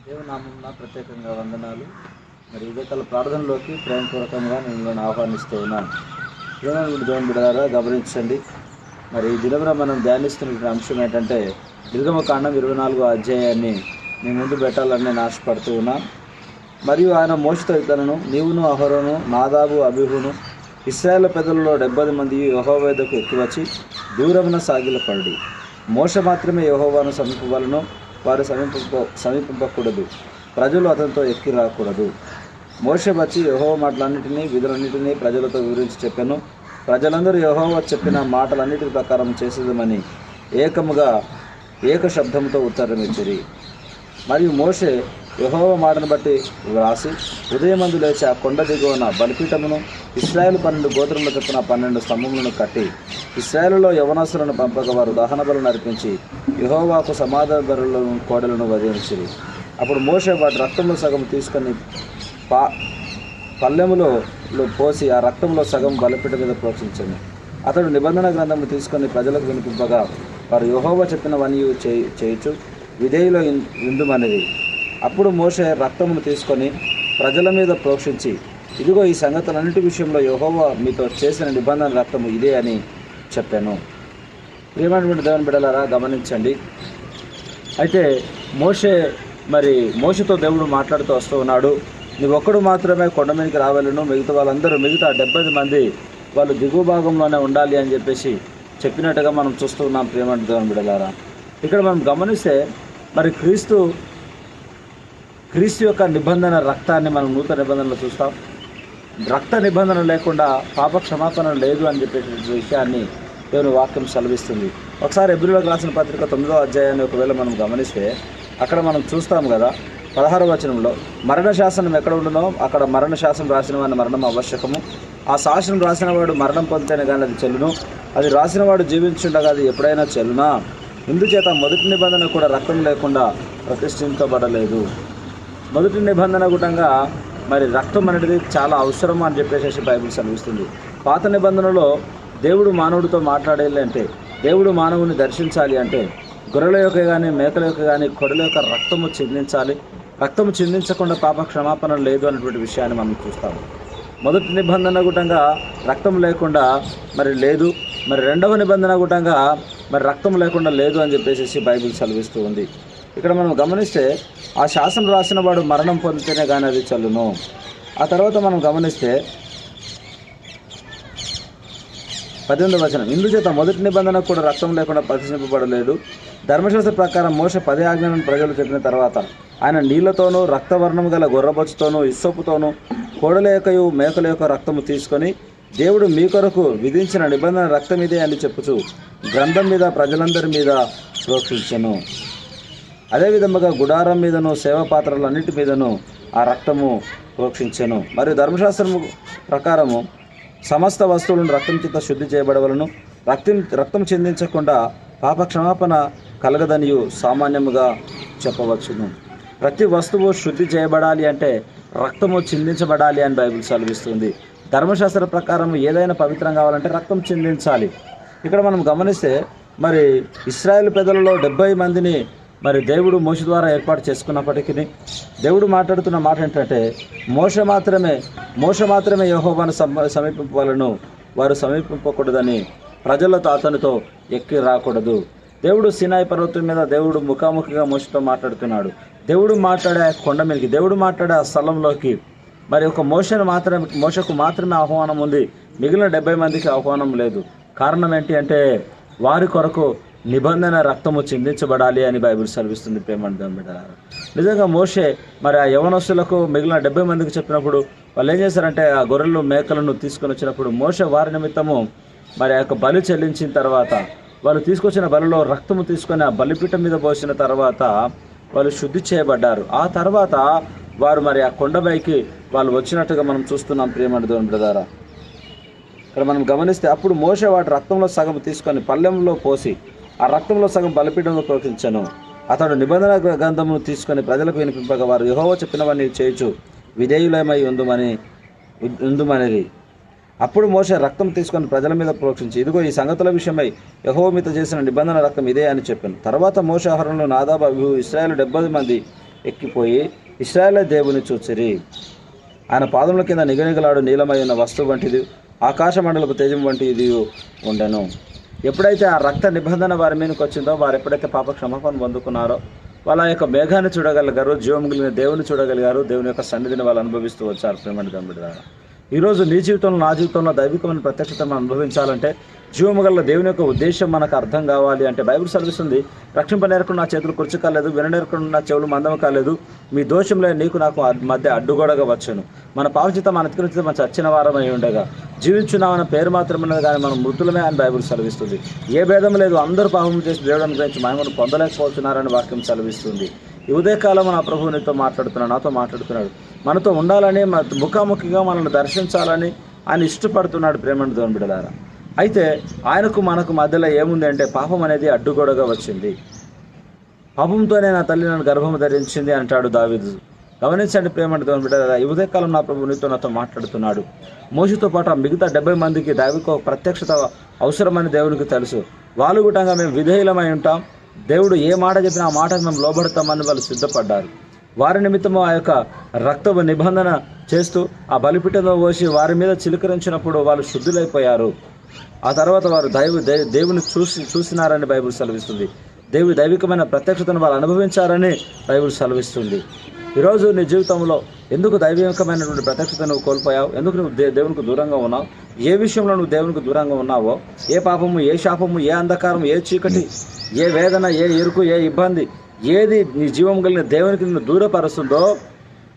దేవునామమున ప్రత్యేకంగా వందనాలు. మరి ఉదయకాల ప్రార్థనలోకి ప్రేమపూర్వకంగా మిమ్మల్ని ఆహ్వానిస్తూ ఉన్నాను. దేవుని దేవుని బిడ్డలారా గమనించండి. మరి ఈ దినమున మనం ధ్యానిస్తున్న అంశం ఏంటంటే నిర్గమకాండం 24వ అధ్యాయాన్ని మీ ముందు పెట్టాలని నేను ఆశపడుతూ ఉన్నాను. మరియు ఆయన మోషేతో ఇతరులను, నీవును అహరోను నాదాబు అబీహును ఇశ్రాయేలు పెద్దలలో 70 మంది యెహోవా వద్దకు ఎక్కివచ్చి దూరమున సాగిలపడి మోషే మాత్రమే యెహోవాను సమీపవలెను, వారు సమీపింపకూడదు, ప్రజలు అతనితో ఎక్కి రాకూడదు. మోషే వచ్చి యెహోవా మాటలన్నిటినీ విధులన్నిటినీ ప్రజలతో వివరించి చెప్పాను. ప్రజలందరూ యెహోవా చెప్పిన మాటలన్నిటి ప్రకారం చేసేదమని ఏక శబ్దంతో ఉత్తరం ఇచ్చిరి. మరియు మోషే యెహోవా మాటను బట్టి వ్రాసి ఉదయమందు లేచి ఆ కొండ దిగువన బలిపీఠమును ఇశ్రాయేలు 12 గోత్రముల చొప్పున 12 స్తంభములను కట్టి ఇశ్రాయేలులో యవనస్తులను పంపక వారు దహన బలులను అర్పించి యెహోవాకు సమాధాన బలులను కోడలను వధించిరి. అప్పుడు మోషే వాటి రక్తంలో సగం తీసుకొని పల్లెములో పోసి ఆ రక్తంలో సగం బలిపీఠం మీద ప్రోక్షించాను. అతడు నిబంధన గ్రంథము తీసుకొని ప్రజలకు వినిపింపగా వారు యెహోవా చెప్పినవన్నీ చేయుచు విధేయులో ఇందుమనేది. అప్పుడు మోషే రక్తమును తీసుకొని ప్రజల మీద ప్రోక్షించి, ఇదిగో ఈ సంగతులన్నిటి విషయంలో యెహోవా మీతో చేసిన నిబంధన రక్తము ఇదే అని చెప్పాను. ప్రియమైనటువంటి దేవుని బిడ్డలారా గమనించండి. అయితే మోషేతో దేవుడు మాట్లాడుతూ వస్తూ ఉన్నాడు. నువ్వు ఒక్కడు మాత్రమే కొండ మీదకి రావాలను, మిగతా 70 మంది వాళ్ళు దిగువ భాగంలోనే ఉండాలి అని చెప్పేసి చెప్పినట్టుగా మనం చూస్తూ ఉన్నాం. ప్రియమైన దేవుని బిడ్డలారా, ఇక్కడ మనం గమనిస్తే మరి క్రీస్తు యొక్క నిబంధన రక్తాన్ని మనం నూతన నిబంధనలో చూస్తాం. రక్త నిబంధన లేకుండా పాప క్షమాపణ లేదు అని చెప్పేసి విషయాన్ని దేవుని వాక్యం సెలవిస్తుంది. ఒకసారి హెబ్రీయులకు రాసిన పత్రిక 9వ అధ్యాయాన్ని ఒకవేళ మనం గమనిస్తే అక్కడ మనం చూస్తాం కదా, 16వ వచనంలో మరణ శాసనం ఎక్కడ ఉండునో అక్కడ మరణ శాసనం రాసిన వాడిని మరణం ఆవశ్యకము. ఆ శాసనం రాసిన వాడు మరణం పొందితేనే కానీ అది చెల్లును, అది రాసిన వాడు జీవించుండగా అది ఎప్పుడైనా చెల్లునా. ఇందుచేత మొదటి నిబంధన కూడా రక్తం లేకుండా ప్రతిష్ఠించబడలేదు. మొదటి నిబంధన గుటంగా మరి రక్తం అనేది చాలా అవసరం అని చెప్పేసి బైబిల్ సెలవిస్తుంది. పాత నిబంధనలో దేవుడు మానవుడితో మాట్లాడేది అంటే, దేవుడు మానవుని దర్శించాలి అంటే గొర్రెల యొక్క కానీ మేకల యొక్క కానీ కొడల యొక్క రక్తము చిందించాలి. రక్తము చిందించకుండా పాప క్షమాపణ లేదు అనేటువంటి విషయాన్ని మనం చూస్తాము. మొదటి నిబంధన గుటంగా రక్తం లేకుండా మరి లేదు, మరి రెండవ నిబంధన గుటంగా మరి రక్తం లేకుండా లేదు అని చెప్పేసి బైబిల్ సెలవిస్తూ ఉంది. ఇక్కడ మనం గమనిస్తే ఆ శాసనం రాసిన వాడు మరణం పొందితేనే కానీ అది చెల్లును. ఆ తర్వాత మనం గమనిస్తే 18వ వచనం, ఇందుచేత మొదటి నిబంధన కూడా రక్తం లేకుండా ప్రతిష్ఠింపబడలేదు. ధర్మశాస్త్ర ప్రకారం మోషే 10 ఆజ్ఞలను ప్రజలు చెప్పిన తర్వాత ఆయన నీళ్లతోనూ రక్తవర్ణము గల గొర్రెబొచ్చుతోనూ ఇస్సోపుతోనూ కోడల యొక్కయు మేకల యొక్క రక్తము తీసుకొని దేవుడు మీ కొరకు విధించిన నిబంధన రక్తం ఇదే అని చెప్పుచు గ్రంథం మీద ప్రజలందరి మీద ప్రోక్షించెను. అదేవిధముగా గుడారం మీదను సేవ పాత్రలన్నిటి మీదను ఆ రక్తము ప్రోక్షించెను. మరియు ధర్మశాస్త్రము ప్రకారము సమస్త వస్తువులను రక్తం చేత శుద్ధి చేయబడవలను, రక్తం చిందించకుండా పాప క్షమాపణ కలగదనియు సామాన్యముగా చెప్పవచ్చును. ప్రతి వస్తువు శుద్ధి చేయబడాలి అంటే రక్తము చిందించబడాలి అని బైబిల్ సెలవిస్తుంది. ధర్మశాస్త్ర ప్రకారం ఏదైనా పవిత్రం కావాలంటే రక్తం చిందించాలి. ఇక్కడ మనం గమనిస్తే మరి ఇశ్రాయేలు పెద్దలలో 70 మందిని మరి దేవుడు మోషే ద్వారా ఏర్పాటు చేసుకున్నప్పటికీ దేవుడు మాట్లాడుతున్న మాట ఏంటంటే మోషే మాత్రమే యెహోవాను సమీపింపవలను, వారు సమీపింపకూడదని ప్రజలతో అతనితో ఎక్కి రాకూడదు. దేవుడు సీనాయి పర్వతం మీద దేవుడు ముఖాముఖిగా మోషేతో మాట్లాడుతున్నాడు. దేవుడు మాట్లాడే కొండ మీదకి, దేవుడు మాట్లాడే ఆ స్థలంలోకి మరి ఒక మోషకు మాత్రమే ఆహ్వానం ఉంది, మిగిలిన 70 మందికి ఆహ్వానం లేదు. కారణం ఏంటి అంటే వారి కొరకు నిబంధన రక్తము చిందించబడాలి అని బైబిల్ సెలవిస్తుంది. ప్రేమంటారు నిజంగా మోషే మరి ఆ యవనస్తులకు మిగిలిన 70 మందికి చెప్పినప్పుడు వాళ్ళు ఏం చేశారంటే ఆ గొర్రెలు మేకలను తీసుకొని వచ్చినప్పుడు మోషే వారి నిమిత్తము మరి ఆ యొక్క బలి చెల్లించిన తర్వాత వాళ్ళు తీసుకొచ్చిన బలిలో రక్తము తీసుకొని ఆ బలిపీఠం మీద పోసిన తర్వాత వాళ్ళు శుద్ధి చేయబడ్డారు. ఆ తర్వాత వారు మరి ఆ కొండపైకి వాళ్ళు వచ్చినట్టుగా మనం చూస్తున్నాం. ప్రియమైన దేవుని బిడ్డలారా, ఇక్కడ మనం గమనిస్తే అప్పుడు మోషే వాటి రక్తంలో సగం తీసుకొని పల్లెంలో పోసి ఆ రక్తంలో సగం బలిపీఠంలో ప్రోక్షించను. అతడు నిబంధన గ్రంథమును తీసుకొని ప్రజలకు వినిపింపగా వారు యెహోవా చెప్పినవన్నీ చేయుచు విధేయులమై ఉందుమనేది. అప్పుడు మోషే రక్తం తీసుకొని ప్రజల మీద ప్రోక్షించి, ఇదిగో ఈ సంగతుల విషయమై యెహోవా మీతో చేసిన నిబంధన రక్తం ఇదే అని చెప్పాను. తర్వాత మోషే అహరోను నాదాబు అబీహు ఇశ్రాయేలు 70 మంది ఎక్కిపోయి ఇశ్రాయేలు దేవుని చూచిరి. ఆయన పాదముల కింద నిగనిగలాడు నీలమై ఉన్న వస్తువు వంటిది, ఆకాశ మండలపు తేజం వంటి ఇది ఉండెను. ఎప్పుడైతే ఆ రక్త నిబంధన వారి మీదకి వచ్చిందో, వారు ఎప్పుడైతే పాప క్షమాపణ పొందుకున్నారో, వాళ్ళ యొక్క మేఘాన్ని చూడగలిగారు, జీవం కలిగిన దేవుని చూడగలిగారు, దేవుని యొక్క సన్నిధిని వాళ్ళు అనుభవిస్తూ వచ్చారు. ప్రేమని గంభీరారా, ఈరోజు నీ జీవితంలో, నా జీవితంలో దైవికమైన ప్రత్యక్షతను అనుభవించాలంటే, జీవము గల దేవుని యొక్క ఉద్దేశం మనకు అర్థం కావాలి అంటే, బైబిల్ సెలవిస్తుంది, రక్షింపనేరకుండా నా చేతులు కుర్చీ కాలేదు, విననేరకుండా నా చెవులు మందం కాలేదు, మీ దోషంలో నీకు నాకు మధ్య అడ్డుగోడగా వచ్చాను. మన పాపచిత మన అతిక్రమించిన మన చచ్చిన వారమై ఉండగా జీవించున్నామన్న పేరు మాత్రం ఉన్నది, కానీ మనం మృతులమే అని బైబిల్ సెలవిస్తుంది. ఏ భేదం లేదు, అందరూ పాపం చేసి దేవుడిని గురించి మహిమను పొందలేకపోతున్నారని వాక్యం సెలవిస్తుంది. ఈ ఉదయకాలం నా ప్రభువు నీతో మాట్లాడుతున్నాడు, నాతో మాట్లాడుతున్నాడు. మనతో ఉండాలని, ముఖాముఖిగా మనల్ని దర్శించాలని ఆయన ఇష్టపడుతున్నాడు. ప్రేమను దేవుని బిడ్డలారా, అయితే ఆయనకు మనకు మధ్యలో ఏముంది అంటే, పాపం అనేది అడ్డుగోడగా వచ్చింది. పాపంతోనే నా తల్లి నన్ను గర్భము ధరించింది అంటాడు దావీదు. గమనించండి ప్రేమను దేవుని బిడ్డలారా, ఈ ఉదయకాలం నా ప్రభువు నీతో నాతో మాట్లాడుతున్నాడు. మోషతో పాటు ఆ మిగతా 70 మందికి దైవిక ప్రత్యక్షత అవసరమని దేవునికి తెలుసు. వాళ్ళు కూడా మేము విధేయులమై ఉంటాం, దేవుడు ఏ మాట చెప్పినా ఆ మాటకు మేము లోబడతామని వాళ్ళు సిద్ధపడ్డారు. వారి నిమిత్తము ఆ యొక్క రక్త నిబంధన చేస్తూ ఆ బలిపీఠంలో పోసి వారి మీద చిలకరించినప్పుడు వాళ్ళు శుద్ధులైపోయారు. ఆ తర్వాత వారు దేవుని చూసినారని బైబిల్ సెలవిస్తుంది. దైవికమైన ప్రత్యక్షతను వాళ్ళు అనుభవించారని బైబిల్ సెలవిస్తుంది. ఈరోజు నీ జీవితంలో ఎందుకు దైవికమైనటువంటి ప్రత్యక్షత నువ్వు కోల్పోయావు? ఎందుకు నువ్వు దేవునికి దూరంగా ఉన్నావు? ఏ విషయంలో నువ్వు దేవునికి దూరంగా ఉన్నావో, ఏ పాపము, ఏ శాపము, ఏ అంధకారం, ఏ చీకటి, ఏ వేదన, ఏ ఇరుకు, ఏ ఇబ్బంది, ఏది నీ జీవం కలిగిన దేవునికి నిన్ను దూరపరుస్తుందో,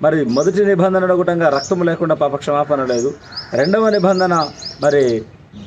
మరి మొదటి నిబంధన గుటంగా రక్తము లేకుండా పాప క్షమాపణ లేదు. రెండవ నిబంధన మరి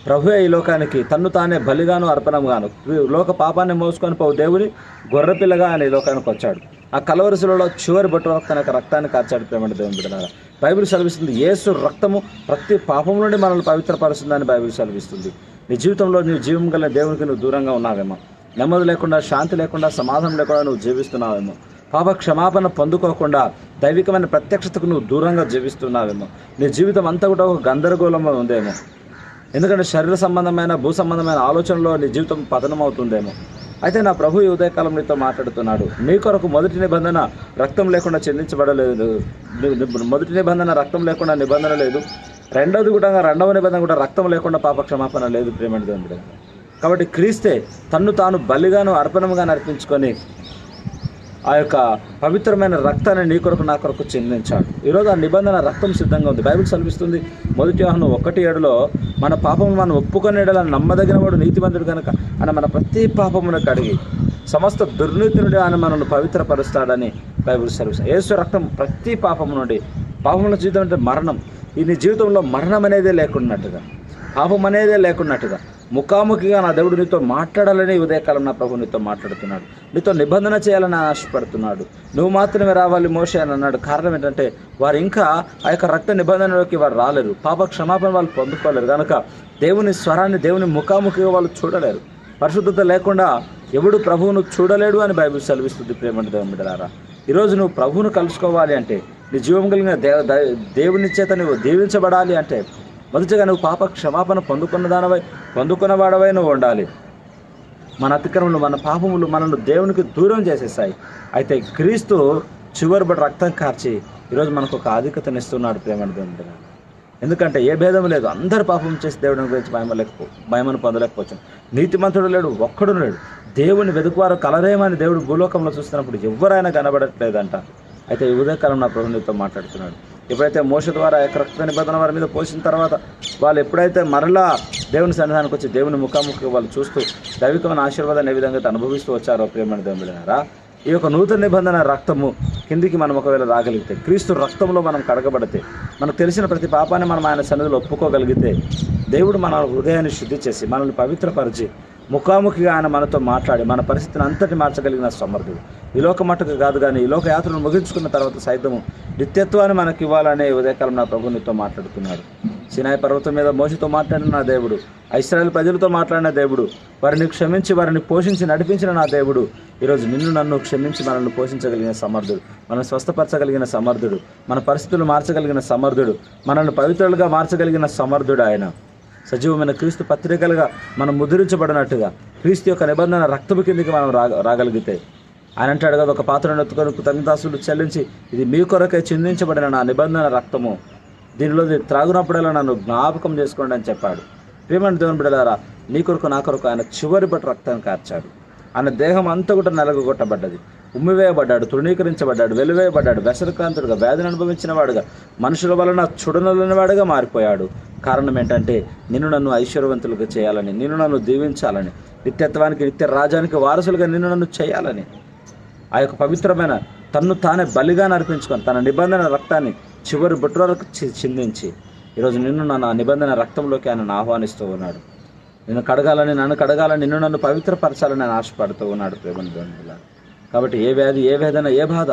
ప్రభువే ఈ లోకానికి తన్ను తానే బలిగాను అర్పణంగాను లోక పాపాన్ని మోసుకొని పోవు దేవుని గొర్రెపిల్లగా ఆయన ఈ లోకానికి వచ్చాడు. ఆ కలవరిశిలలో చివరి బొట్టు తన యొక్క రక్తాన్ని కార్చాడు. ప్రేమటి దేవుని బిడ్డలారా, బైబిల్ సెలవిస్తుంది, యేసు రక్తము ప్రతి పాపం నుండి మనల్ని పవిత్రపరుస్తుందని బైబిల్ సెలవిస్తుంది. నీ జీవితంలో నీవు జీవం గల దేవునికి నువ్వు దూరంగా ఉన్నావేమో, నెమ్మది లేకుండా, శాంతి లేకుండా, సమాధానం లేకుండా నువ్వు జీవిస్తున్నావేమో, పాప క్షమాపణ పొందుకోకుండా దైవికమైన ప్రత్యక్షతకు నువ్వు దూరంగా జీవిస్తున్నావేమో, నీ జీవితం అంతా కూడా ఒక గందరగోళంలో ఉందేమో, ఎందుకంటే శరీర సంబంధమైన, భూ సంబంధమైన ఆలోచనలో నీ జీవితం పతనం అవుతుందేమో. అయితే నా ప్రభు ఈ ఉదయకాలం నీతో మాట్లాడుతున్నాడు. నీ కొరకు మొదటి నిబంధన రక్తం లేకుండా చెల్లించబడలేదు, మొదటి నిబంధన రక్తం లేకుండా నిబంధన లేదు. రెండవ నిబంధన కూడా రక్తం లేకుండా పాప క్షమాపణ లేదు. ప్రేమటి దేవుడు కాబట్టి క్రీస్తే తన్ను తాను బలిగాను అర్పణముగా అర్పించుకొని ఆ యొక్క పవిత్రమైన రక్తాన్ని నీ కొరకు నా కొరకు చెందించాడు. ఈరోజు ఆ నిబంధన రక్తం సిద్ధంగా ఉంది. బైబిల్ సెలవిస్తుంది, 1 యోహాను 1:7 మన పాపము మనం ఒప్పుకొనేలా నమ్మదగిన వాడు నీతిమంతుడు కనుక ఆయన మన ప్రతి పాపమును కడిగి సమస్త దుర్నీతి నుండి ఆయన మనల్ని పవిత్రపరుస్తాడని బైబిల్ సెలవిస్తుంది. యేసు రక్తం ప్రతి పాపము నుండి, పాపముల జీవితం అంటే మరణం, ఈ నీ జీవితంలో మరణం అనేదే లేకున్నట్టుగా, పాపం అనేదే లేకున్నట్టుగా ముఖాముఖిగా నా దేవుడు నీతో మాట్లాడాలని ఉదయకాలం నా ప్రభు నీతో మాట్లాడుతున్నాడు. నీతో నిబంధన చేయాలని ఆశపడుతున్నాడు. నువ్వు మాత్రమే రావాలి మోషే అని అన్నాడు. కారణం ఏంటంటే వారు ఇంకా ఆ యొక్క రక్త నిబంధనలోకి వారు రాలేరు, పాప క్షమాపణ వాళ్ళు పొందుకోలేరు కనుక దేవుని స్వరాన్ని, దేవుని ముఖాముఖిగా వాళ్ళు చూడలేరు. పరిశుద్ధత లేకుండా ఎవడు ప్రభువును చూడలేడు అని బైబిల్ సెలవిస్తుంది. ప్రేమటి దేవుని బిడ్డలారా, ఈరోజు నువ్వు ప్రభువును కలుసుకోవాలి అంటే, నీ జీవం కలిగిన దేవుని చేత నువ్వు దీవించబడాలి అంటే, మొదటిగా నువ్వు పాప క్షమాపణ పొందుకున్నవాడవై నువ్వు ఉండాలి. మన అతిక్రమములు, మన పాపములు మనల్ని దేవునికి దూరం చేసేస్తాయి. అయితే క్రీస్తు చివరి బట్టి రక్తం కార్చి ఈరోజు మనకు ఒక ఆధిక్యతనిస్తున్నాడు. ప్రేమని దేవుడు, ఎందుకంటే ఏ భేదం లేదు, అందరు పాపం చేసి దేవుడిని గురించి భయమను పొందలేకపోవచ్చు. నీతిమంతుడు లేడు, ఒక్కడు లేడు. దేవుని వెతుకువారు కలరేమని దేవుడు భూలోకంలో చూస్తున్నప్పుడు ఎవరైనా కనబడట్లేదంట. అయితే ఈ ఉదయకాలం నా ప్రభు నీతో మాట్లాడుతున్నాడు. ఎప్పుడైతే మోష ద్వారా రక్త నిబంధన వారి మీద పోసిన తర్వాత వాళ్ళు ఎప్పుడైతే మరలా దేవుని సన్నిధానికి వచ్చి దేవుని ముఖాముఖి వాళ్ళు చూస్తూ దైవికమైన ఆశీర్వాదాన్ని ఏ విధంగా అనుభవిస్తూ వచ్చారో ప్రేమని దేవుడినారా, ఈ యొక్క నూతన నిబంధన రక్తము కిందికి మనం ఒకవేళ రాగలిగితే, క్రీస్తు రక్తంలో మనం కడగబడితే, మనకు తెలిసిన ప్రతి పాపాన్ని మనం ఆయన సన్నిధిలో ఒప్పుకోగలిగితే, దేవుడు మన హృదయాన్ని శుద్ధి చేసి మనల్ని పవిత్రపరిచి ముఖాముఖిగా ఆయన మనతో మాట్లాడి మన పరిస్థితిని అంతటి మార్చగలిగిన సమర్థుడు. ఈ లోక మట్టుకు కాదు కానీ ఈ లోక యాత్రను ముగించుకున్న తర్వాత సైతము నిత్యత్వాన్ని మనకి ఇవ్వాలనే ఉదయకాలం నా ప్రభు నీతో మాట్లాడుతున్నాడు. సినాయి పర్వతం మీద మోషతో మాట్లాడిన నా దేవుడు, ఇశ్రాయేలు ప్రజలతో మాట్లాడిన దేవుడు, వారిని క్షమించి వారిని పోషించి నడిపించిన నా దేవుడు ఈరోజు నిన్ను నన్ను క్షమించి మనల్ని పోషించగలిగిన సమర్థుడు, మనల్ని స్వస్థపరచగలిగిన సమర్థుడు, మన పరిస్థితులు మార్చగలిగిన సమర్థుడు, మనల్ని పవిత్రులుగా మార్చగలిగిన సమర్థుడు ఆయన. సజీవమైన క్రీస్తు పత్రికలుగా మనం ముద్రించబడినట్టుగా క్రీస్తు యొక్క నిబంధన రక్తము కిందికి మనం రాగలిగితే ఆయన అంటాడు కదా, ఒక పాత్రను ఎత్తుకొని కృతజ్ఞతాస్తులు చెల్లించి, ఇది మీ కొరకై చిందించబడిన నా నిబంధన రక్తము, దీనిలో త్రాగునప్పుడల్లా నన్ను జ్ఞాపకం చేసుకోండి అని చెప్పాడు. ప్రియమైన దేవుని బిడ్డలారా, నీ కొరకు నా కొరకు ఆయన చివరి బట్టు రక్తాన్ని కార్చాడు. ఆయన దేహం అంతా కూడా నలగొట్టబడ్డది, ఉమ్మివేయబడ్డాడు, తృణీకరించబడ్డాడు, వెలివేయబడ్డాడు, వ్యసనక్రాంతుడుగా, వ్యాధిని అనుభవించిన వాడుగా, మనుషుల వలన చూడనలేని వాడుగా మారిపోయాడు. కారణం ఏంటంటే, నిన్ను నన్ను ఐశ్వర్యవంతులుగా చేయాలని, నిన్ను నన్ను దీవించాలని, నిత్యత్వానికి నిత్య రాజ్యానికి వారసులుగా నిన్ను నన్ను చేయాలని ఆ యొక్క పవిత్రమైన తన్ను తానే బలిగా నర్పించుకొని తన నిబంధన రక్తాన్ని చివరి బొట్టు వరకు చిందించి ఈరోజు నిన్ను నన్ను ఆ నిబంధన రక్తంలోకి ఆయన ఆహ్వానిస్తూ ఉన్నాడు. నన్ను కడగాలని, నిన్ను నన్ను పవిత్రపరచాలని ఆయన ఆశపడుతూ ఉన్నాడు. ప్రేమ బంధువులారా, కాబట్టి ఏ వ్యాధి, ఏ వేదన, ఏ బాధ,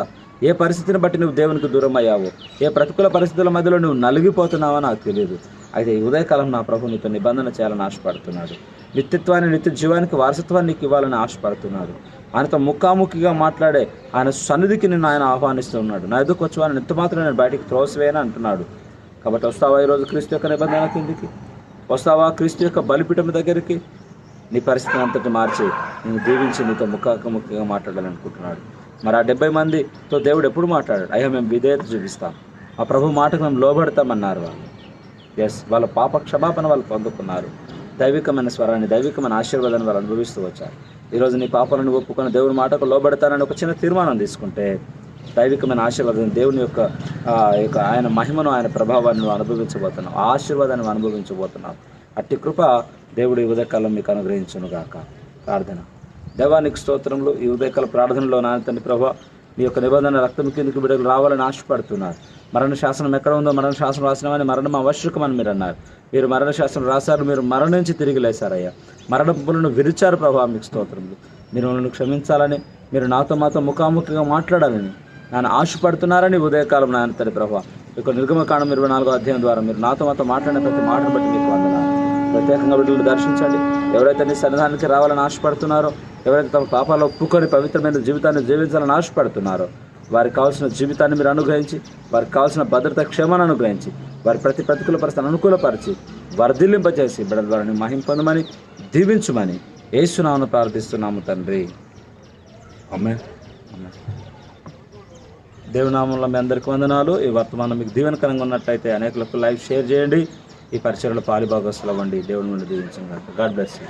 ఏ పరిస్థితిని బట్టి నువ్వు దేవునికి దూరం అయ్యావో, ఏ ప్రతికూల పరిస్థితుల మధ్యలో నువ్వు నలిగిపోతున్నావో నాకు తెలియదు. అయితే ఈ ఉదయకాలం నా ప్రభు నీతో నిబంధన చేయాలని ఆశపడుతున్నాడు. నిత్యత్వాన్ని, నిత్య జీవానికి వారసత్వాన్ని నీకు ఇవ్వాలని ఆశపడుతున్నాడు. ఆయనతో ముఖాముఖిగా మాట్లాడే ఆయన సన్నిధికి నిన్ను ఆయన ఆహ్వానిస్తూ ఉన్నాడు. నా ఎదుకు వచ్చి వాడిని ఎంత మాత్రం నేను బయటికి త్రోసివేయని అంటున్నాడు. కాబట్టి వస్తావా ఈరోజు క్రీస్తు యొక్క నిబంధన కిందికి? వస్తావా క్రీస్తు యొక్క బలిపీఠం దగ్గరికి? నీ పరిస్థితిని అంతటి మార్చి నేను దీవించి నీతో ముఖాముఖిగా మాట్లాడాలనుకుంటున్నాడు. మరి ఆ 70 మందితో దేవుడు ఎప్పుడు మాట్లాడాడు? అయ్యా మేము విధేయత చూపిస్తాం, ఆ ప్రభు మాటకు మేము లోబడతామన్నారు వాళ్ళు. వాళ్ళ పాప క్షమాపణ వాళ్ళు పొందుకున్నారు. దైవికమైన స్వరాన్ని, దైవికమైన ఆశీర్వాదాన్ని వాళ్ళు అనుభవిస్తూ వచ్చారు. ఈరోజు నీ పాపాలను ఒప్పుకొని దేవుని మాటకు లోబడతానని ఒక చిన్న తీర్మానం తీసుకుంటే దైవికమైన ఆశీర్వాదం, దేవుని యొక్క ఆయన మహిమను, ఆయన ప్రభావాన్ని నువ్వు అనుభవించబోతున్నావు, ఆ ఆశీర్వాదాన్ని నువ్వు అనుభవించబోతున్నావు. అట్టి కృప దేవుడు ఈ ఉదయకాలం మీకు అనుగ్రహించునుగాక. ప్రార్థన. దేవానికి స్తోత్రములు. ఈ ఉదయకాల ప్రార్థనలో నాయన తండ్రి ప్రభా, నీ యొక్క నిబంధన రక్తం కిందకి బిడ్డలు రావాలని ఆశపడుతున్నారు. మరణ శాసనం ఎక్కడ ఉందో మరణ శాసనం రాసినామని, మరణం ఆవశ్యకమని మీరు అన్నారు. మీరు మరణ శాసనం రాశారు, మీరు మరణించి తిరిగి లేశారయ్యా. మరణపులను విరిచారు ప్రభా, మీకు స్తోత్రములు. మీరు నన్ను క్షమించాలని, మీరు నాతో మాతో ముఖాముఖిగా మాట్లాడాలని నేను ఆశపడుతున్నారని ఉదయకాలం నాయన తండ్రి ప్రభా, ఇక నిర్గమకాండం 24వ అధ్యాయం ద్వారా మీరు నాతో మాతో మాట్లాడిన ప్రతి మాటను బట్టి మీకు వందనాలు. ప్రత్యేకంగా బిడ్డలు దర్శించండి. ఎవరైతే నీ సన్నిధానానికి రావాలని ఆశపడుతున్నారో, ఎవరైతే తమ పాపాలు ఒప్పుకొని పవిత్రమైన జీవితాన్ని జీవించాలని ఆశపడుతున్నారో, వారికి కావాల్సిన జీవితాన్ని మీరు అనుగ్రహించి, వారికి కావాల్సిన భద్రత, క్షేమాన్ని అనుగ్రహించి, వారి ప్రతికూల పరిస్థితిని అనుకూలపరిచి వర్ధిల్లింపజేసి బిడ్డల ద్వారా మహిమ పొందమని, దీవించమని యేసు నామమున ప్రార్థిస్తున్నాము తండ్రి. ఆమేన్. దేవుని నామములో మీ అందరికీ వందనాలు. ఈ వర్తమానం మీకు దీవెనకరంగా ఉన్నట్టయితే అనేకులకు లైవ్ షేర్ చేయండి. ఈ పరిచర్యలో పాలిభాగస్తులు అవ్వండి. దేవుని నుండి దీవించండి. God bless you.